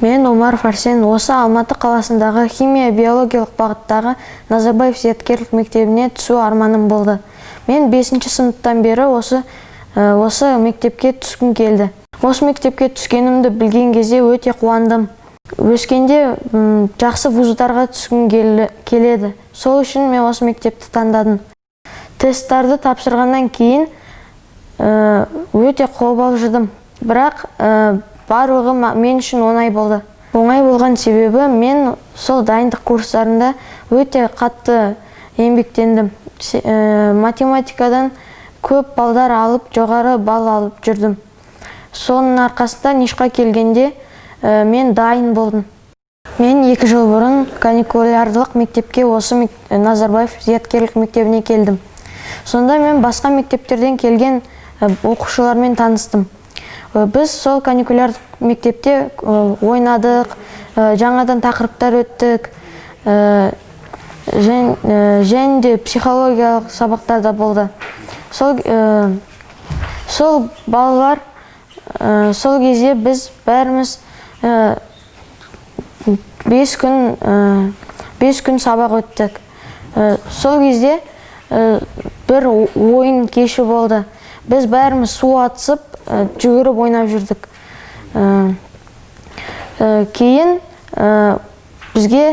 Мен Омаров Арсен, осы Алматы қаласындағы химия-биологиялық бағыттағы Назарбаев зияткерлік мектебіне түсу арманым болды. Мен 5-ші сыныптан бері осы мектепке түскім келді. Осы мектепке түскенімді білген кезде өте қуандым. Өскенде жақсы вуздарға түскім келеді. Сол үшін мен осы мектепті таңдадым. Тесттарды тапсырғаннан кейін өте қобалжыдым. Бірақ барлығы мен үшін оңай болды. Оңай болған себебі мен сол дайындық курстарында өте қатты еңбектендім. Математикадан көп балдар алып, жоғары балл алып жүрдім. Соның арқасында нишқа келгенде мен дайын болдым. Мен 2 жыл бұрын каникулярлық мектепке осы Назарбаев зияткерлік мектебіне келдім. Сонда мен басқа мектептерден келген оқушылармен таныстым. Біз сол каникулярлық мектепте ойнадық, жаңадан тақырыптар өттік, және де психологиялық сабақтар да болды. Сол балалар, сол кезде біз бәріміз 5 күн сабақ өттік. Сол кезде бір ойын кеші болды. Біз бәріміз су атысып, жүгіріп ойнап жүрдік. Кейін бізге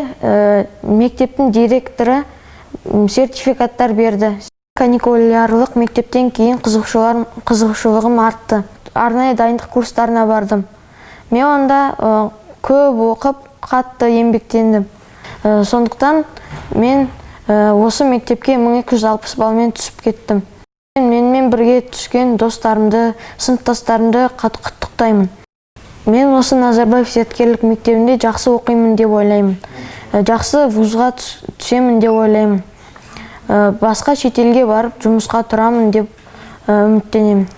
мектептің директоры сертификаттар берді. Каникулярлық мектептен кейін қызығушылығым артты. Арнайы дайындық курстарына бардым. Мен онда көп оқып, қатты еңбектендім. Сондықтан мен осы мектепке 1260 балмен түсіп кеттім. Менімен бірге түскен достарымды, сыныптастарымды құттықтаймын. Мен осы Назарбаев зияткерлік мектебінде жақсы оқимын деп ойлаймын. Жақсы вузға түсемін деп ойлаймын. Басқа шетелге барып жұмысқа тұрамын деп үміттенемін.